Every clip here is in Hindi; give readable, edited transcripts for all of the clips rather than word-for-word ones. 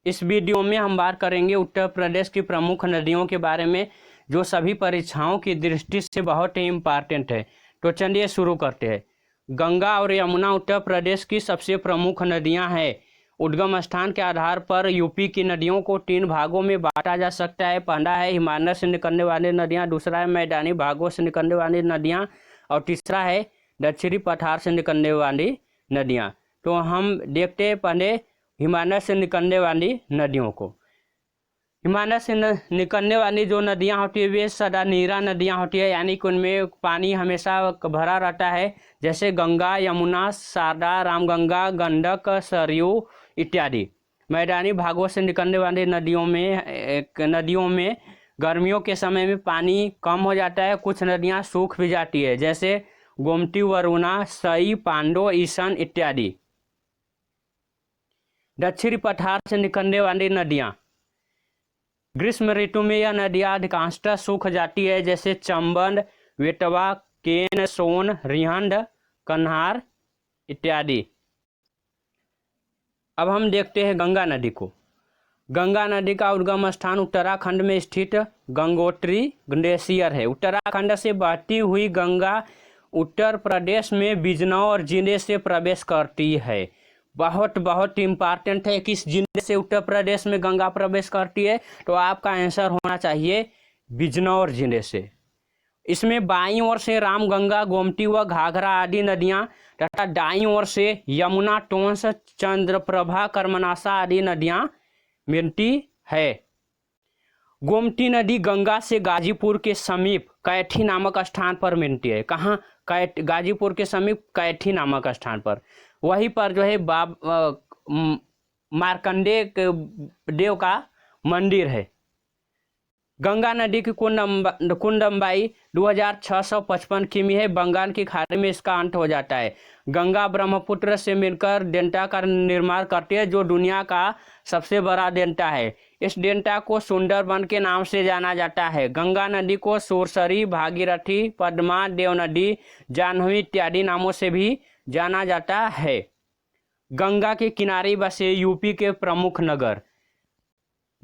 इस वीडियो में हम बात करेंगे उत्तर प्रदेश की प्रमुख नदियों के बारे में, जो सभी परीक्षाओं की दृष्टि से बहुत ही इम्पॉर्टेंट है। तो चलिए शुरू करते हैं। गंगा और यमुना उत्तर प्रदेश की सबसे प्रमुख नदियां हैं। उद्गम स्थान के आधार पर यूपी की नदियों को 3 भागों में बांटा जा सकता है। पहला है हिमालय से निकलने वाली नदियाँ, दूसरा है मैदानी भागों से निकलने वाली नदियाँ और तीसरा है दक्षिणी पठार से निकलने वाली नदियाँ। तो हम देखते हैं पहले हिमालय से निकलने वाली नदियों को। हिमालय से निकलने वाली जो नदियां होती है वे सदा नीरा नदियां होती है, यानी कि उनमें पानी हमेशा भरा रहता है, जैसे गंगा, यमुना, शारदा, रामगंगा, गंडक, सरयू इत्यादि। मैदानी भागों से निकलने वाली नदियों में गर्मियों के समय में पानी कम हो जाता है, कुछ नदियां सूख भी जाती है, जैसे गोमती, वरुणा, सई, पांडो, ईशान इत्यादि। दक्षिणी पठार से निकलने वाली नदियाँ, ग्रीष्म ऋतु में यह नदियाँ अधिकांशतः सूख जाती है, जैसे चंबल, बेतवा, केन, सोन, रिहंद, कन्हार इत्यादि। अब हम देखते हैं गंगा नदी को। गंगा नदी का उद्गम स्थान उत्तराखंड में स्थित गंगोत्री ग्लेशियर है। उत्तराखंड से बहती हुई गंगा उत्तर प्रदेश में बिजनौर जिले से प्रवेश करती है। बहुत इम्पॉर्टेंट है, किस जिले से उत्तर प्रदेश में गंगा प्रवेश करती है, तो आपका आंसर होना चाहिए बिजनौर जिले से। इसमें बाईं ओर से रामगंगा, गोमती व घाघरा आदि नदियां तथा दाईं ओर से यमुना, टोंस, चंद्रप्रभा, कर्मनाशा आदि नदियां मिलती है। गोमती नदी गंगा से गाजीपुर के समीप कैथी नामक स्थान पर मिलती है। कहाँ? गाजीपुर के समीप कैथी नामक स्थान पर। वहीं पर जो है मार्कंडेय देव का मंदिर है। गंगा नदी की कुल लंबाई 2655 किमी है। बंगाल की खाड़ी में इसका अंत हो जाता है। गंगा ब्रह्मपुत्र से मिलकर डेल्टा का निर्माण करती है, जो दुनिया का सबसे बड़ा डेल्टा है। इस डेल्टा को सुंदरबन के नाम से जाना जाता है। गंगा नदी को सुरसरी, भागीरथी, पद्मा, देवनदी, जाह्नवी इत्यादि नामों से भी जाना जाता है। गंगा के किनारे बसे यूपी के प्रमुख नगर।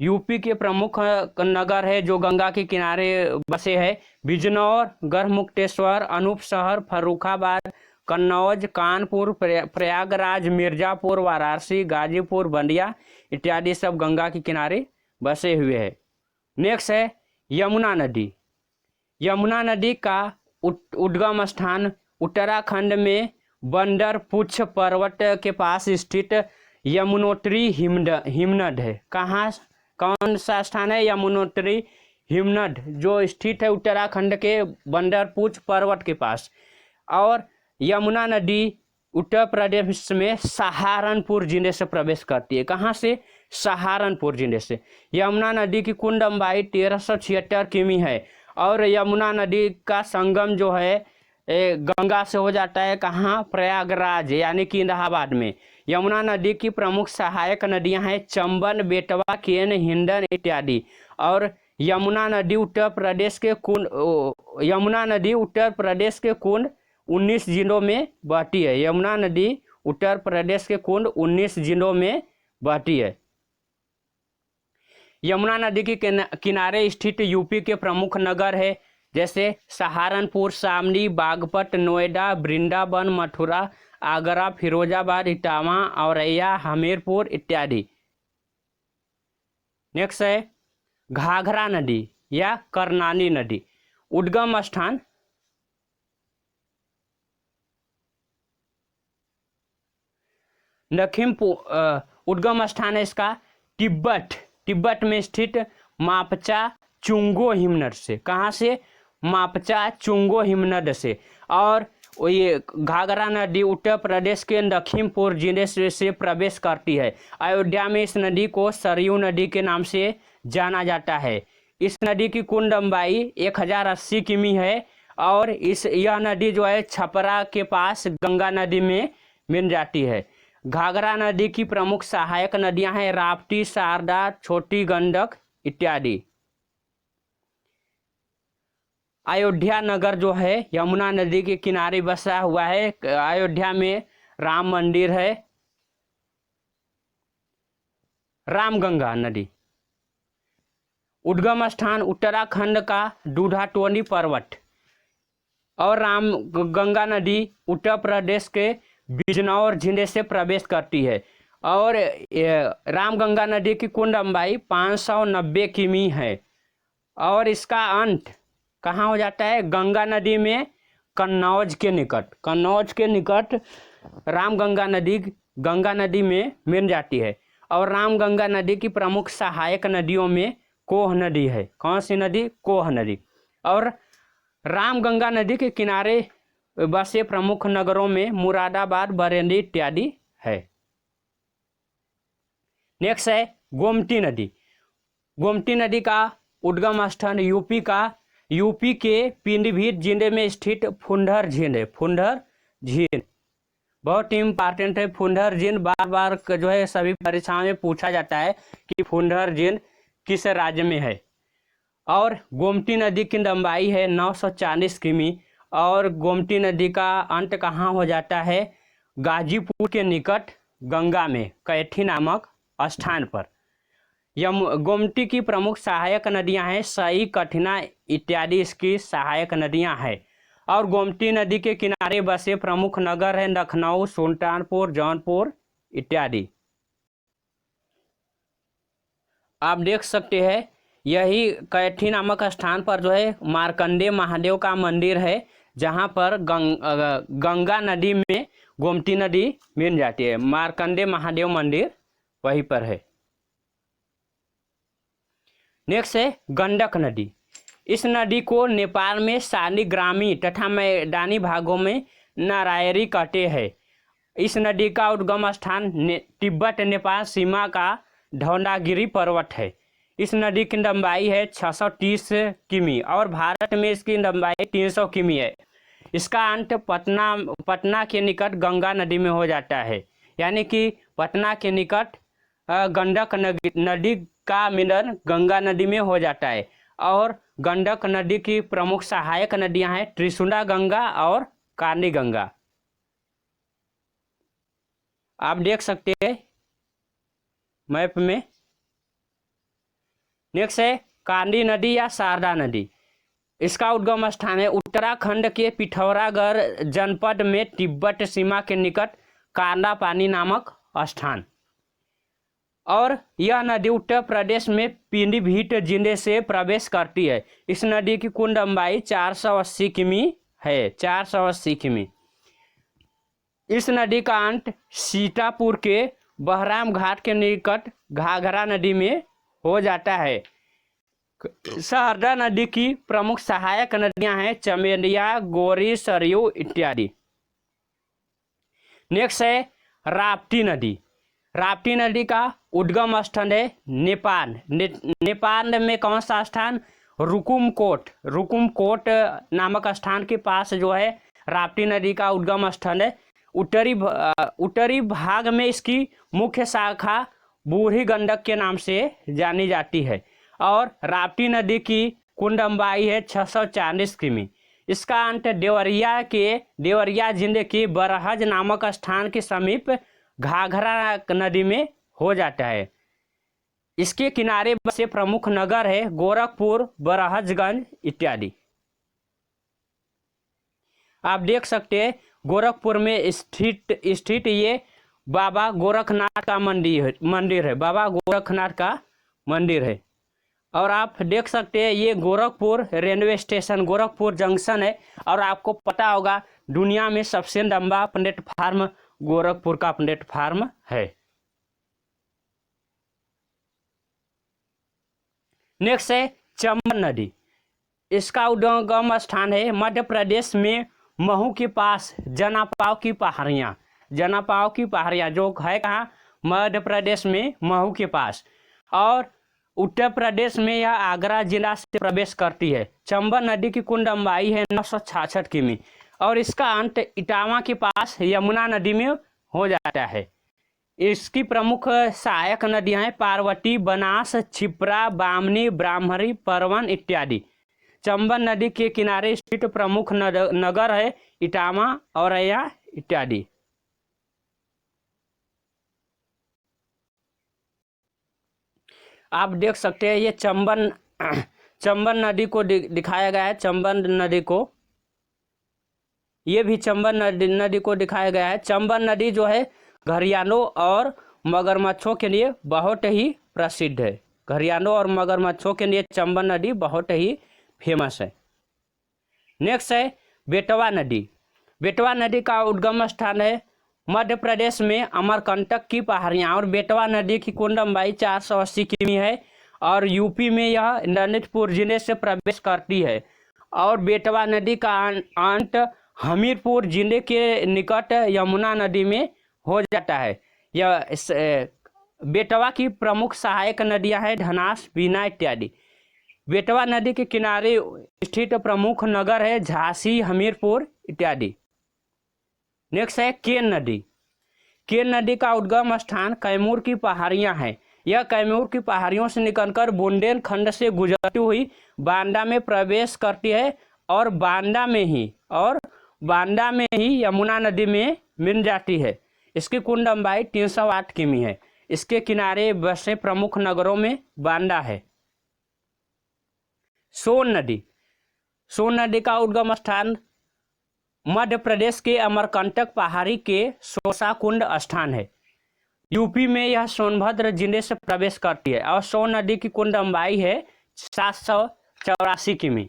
यूपी के प्रमुख नगर है जो गंगा के किनारे बसे हैं: बिजनौर, गढ़मुक्तेश्वर, अनूपशहर, फर्रुखाबाद, कन्नौज, कानपुर, प्रयागराज, मिर्जापुर, वाराणसी, गाजीपुर, बलिया इत्यादि सब गंगा के किनारे बसे हुए हैं। नेक्स्ट है यमुना नदी। यमुना नदी का उद्गम स्थान उत्तराखंड में बंदर पुच्छ पर्वत के पास स्थित यमुनोत्री हिमनद है। कहाँ, कौन सा स्थान है? यमुनोत्री हिमनद, जो स्थित है उत्तराखंड के बंदरपुच्छ पर्वत के पास। और यमुना नदी उत्तर प्रदेश में सहारनपुर जिले से प्रवेश करती है। कहाँ से? सहारनपुर जिले से। यमुना नदी की कुल लंबाई 1376 किमी है और यमुना नदी का संगम जो है गंगा से हो जाता है। कहाँ? प्रयागराज यानी कि इलाहाबाद में। यमुना नदी की प्रमुख सहायक नदियां हैं चंबल, बेतवा, केन, हिंडन इत्यादि। और यमुना नदी उत्तर प्रदेश के कुल 19 जिलों में बहती है। यमुना नदी उत्तर प्रदेश के कुल 19 जिलों में बहती है। यमुना नदी के किनारे स्थित यूपी के प्रमुख नगर है, जैसे सहारनपुर, शामली, बागपत, नोएडा, वृंदावन, मथुरा, आगरा, फिरोजाबाद, इटावा, औरैया, हमीरपुर इत्यादि। नेक्स्ट है घाघरा नदी या कर्नाली नदी। उद्गम स्थान उद्गम स्थान है इसका तिब्बत में स्थित मापचा चुंगो हिमनद से। कहाँ से? मापचा चुंगो हिमनद से। और ये घाघरा नदी उत्तर प्रदेश के लखीमपुर जिले से प्रवेश करती है। अयोध्या में इस नदी को सरयू नदी के नाम से जाना जाता है। इस नदी की कुल लंबाई 1080 किमी है और यह नदी जो है छपरा के पास गंगा नदी में मिल जाती है। घाघरा नदी की प्रमुख सहायक नदियां हैं राप्ती, शारदा, छोटी गंडक इत्यादि। अयोध्या नगर जो है यमुना नदी के किनारे बसा हुआ है। अयोध्या में राम मंदिर है। रामगंगा नदी। उद्गम स्थान उत्तराखंड का दूधाटोनी पर्वत। और रामगंगा नदी उत्तर प्रदेश के बिजनौर जिले से प्रवेश करती है। और रामगंगा नदी की कुल लंबाई 590 किमी है। और इसका अंत कहाँ हो जाता है? गंगा नदी में कन्नौज के निकट। कन्नौज के निकट रामगंगा नदी गंगा नदी में मिल जाती है। और रामगंगा नदी की प्रमुख सहायक नदियों में कोह नदी है। कौन सी नदी? कोह नदी। और रामगंगा नदी के किनारे बसे प्रमुख नगरों में मुरादाबाद, बरेली इत्यादि है। नेक्स्ट है गोमती नदी। गोमती नदी का उद्गम स्थान यूपी के पीलीभीत जिले में स्थित फुंडर झील है। फुंडर झील बहुत ही इंपॉर्टेंट है। फुंडर झील बार बार जो है सभी परीक्षाओं में पूछा जाता है कि फुंडर झील किस राज्य में है। और गोमती नदी की लंबाई है 940 किमी। और गोमती नदी का अंत कहाँ हो जाता है? गाजीपुर के निकट गंगा में कैथी नामक स्थान पर। गोमती की प्रमुख सहायक नदियां हैं सई, कठिना इत्यादि इसकी सहायक नदियां हैं। और गोमती नदी के किनारे बसे प्रमुख नगर हैं लखनऊ, सुल्तानपुर, जौनपुर इत्यादि। आप देख सकते हैं यही कैथी नामक स्थान पर जो है मार्कंडेय महादेव का मंदिर है, जहां पर गंगा नदी में गोमती नदी मिल जाती है। मार्कंडेय महादेव मंदिर वहीं पर है। नेक्स्ट है गंडक नदी। इस नदी को नेपाल में शालिग्रामी तथा मैदानी भागों में नारायणी कहते हैं। इस नदी का उद्गम स्थान तिब्बत नेपाल सीमा का धौलागिरी पर्वत है। इस नदी की लंबाई है 630 किमी और भारत में इसकी लंबाई 300 किमी है। इसका अंत पटना के निकट गंगा नदी में हो जाता है। यानी कि पटना के निकट गंडक नदी का मिलन गंगा नदी में हो जाता है। और गंडक नदी की प्रमुख सहायक नदियां हैं त्रिशुला गंगा और काली गंगा। आप देख सकते हैं मैप में। नेक्स्ट है काली नदी या शारदा नदी। इसका उद्गम स्थान है उत्तराखंड के पिथौरागढ़ जनपद में तिब्बत सीमा के निकट काला पानी नामक स्थान। और यह नदी उत्तर प्रदेश में पीलीभीत जिले से प्रवेश करती है। इस नदी की कुल लंबाई 480 किमी है। 480 किमी। इस नदी का अंत सीतापुर के बहराम घाट के निकट घाघरा नदी में हो जाता है। शारदा नदी की प्रमुख सहायक नदियां हैं चमेलिया, गोरी, सरयू इत्यादि। नेक्स्ट है राप्ती नदी। राप्ती नदी का उद्गम स्थल है नेपाल। नेपाल में कौन सा स्थान? रुकुमकोट नामक स्थान के पास जो है राप्ती नदी का उद्गम स्थल है। उत्तरी भाग में इसकी मुख्य शाखा बूढ़ी गंडक के नाम से जानी जाती है। और राप्ती नदी की कुल लंबाई है 640 किमी। इसका अंत देवरिया जिले के बरहज नामक स्थान के समीप घाघरा नदी में हो जाता है। इसके किनारे बसे प्रमुख नगर है गोरखपुर, बरहजगंज इत्यादि। आप देख सकते हैं गोरखपुर में स्थित ये बाबा गोरखनाथ का मंदिर है। बाबा गोरखनाथ का मंदिर है। और आप देख सकते हैं ये Gorakhpur railway station Gorakhpur junction है। और आपको पता होगा दुनिया में सबसे लंबा प्लेटफार्म गोरखपुर का प्लेटफार्म है। नेक्स्ट है चंबल नदी। इसका उद्गम स्थान है मध्य प्रदेश में महू के पास जनापाव की पहाड़ियाँ जो है कहाँ? मध्य प्रदेश में महू के पास। और उत्तर प्रदेश में यह आगरा जिला से प्रवेश करती है। चंबल नदी की कुल लंबाई है 966 किमी। और इसका अंत इटावा के पास यमुना नदी में हो जाता है। इसकी प्रमुख सहायक नदियां हैं पार्वती, बनास, क्षिप्रा, बामनी, ब्राह्मणी, परवन इत्यादि। चंबल नदी के किनारे स्थित प्रमुख नगर है इटावा, औरैया इत्यादि। आप देख सकते हैं ये चंबल नदी को दिखाया गया है। चंबल नदी को, ये भी चंबल नदी को दिखाया गया है। चंबल नदी जो है घड़ियालों और मगरमच्छों के लिए बहुत ही प्रसिद्ध है। घड़ियालों और मगरमच्छों के लिए चंबल नदी बहुत ही फेमस है। नेक्स्ट है बेतवा नदी। बेतवा नदी का उद्गम स्थान है मध्य प्रदेश में अमरकंटक की पहाड़ियाँ, और बेतवा नदी की कुल लंबाई 480 किमी है और यूपी में यह ललितपुर जिले से प्रवेश करती है। और बेतवा नदी का अंत हमीरपुर जिले के निकट यमुना नदी में हो जाता है। यह बेतवा की प्रमुख सहायक नदियां हैं धनास, बीना इत्यादि। बेतवा नदी के किनारे स्थित प्रमुख नगर है झांसी, हमीरपुर इत्यादि। नेक्स्ट है केन नदी। केन नदी का उद्गम स्थान कैमूर की पहाड़ियां हैं। यह कैमूर की पहाड़ियों से निकलकर बुंदेलखंड से गुजरती हुई बांदा में प्रवेश करती है और बांदा में ही यमुना नदी में मिल जाती है। इसकी कुल लंबाई 308 किमी है। इसके किनारे बसे प्रमुख नगरों में बांदा है। सोन नदी। सोन नदी का उद्गम स्थान मध्य प्रदेश के अमरकंटक पहाड़ी के सोसा कुंड स्थान है। यूपी में यह सोनभद्र जिले से प्रवेश करती है और सोन नदी की कुल लंबाई है 784 किमी।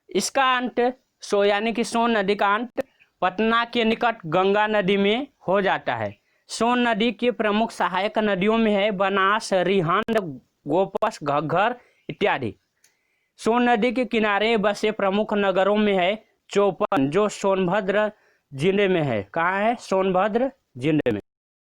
इसका अंत यानी कि सोन नदी का अंत पटना के निकट गंगा नदी में हो जाता है। सोन नदी के प्रमुख सहायक नदियों में है बनास, रिहंद, गोपस, घग्घर इत्यादि। सोन नदी के किनारे बसे प्रमुख नगरों में है चौपन, जो सोनभद्र जिले में है। कहाँ है? सोनभद्र जिले में।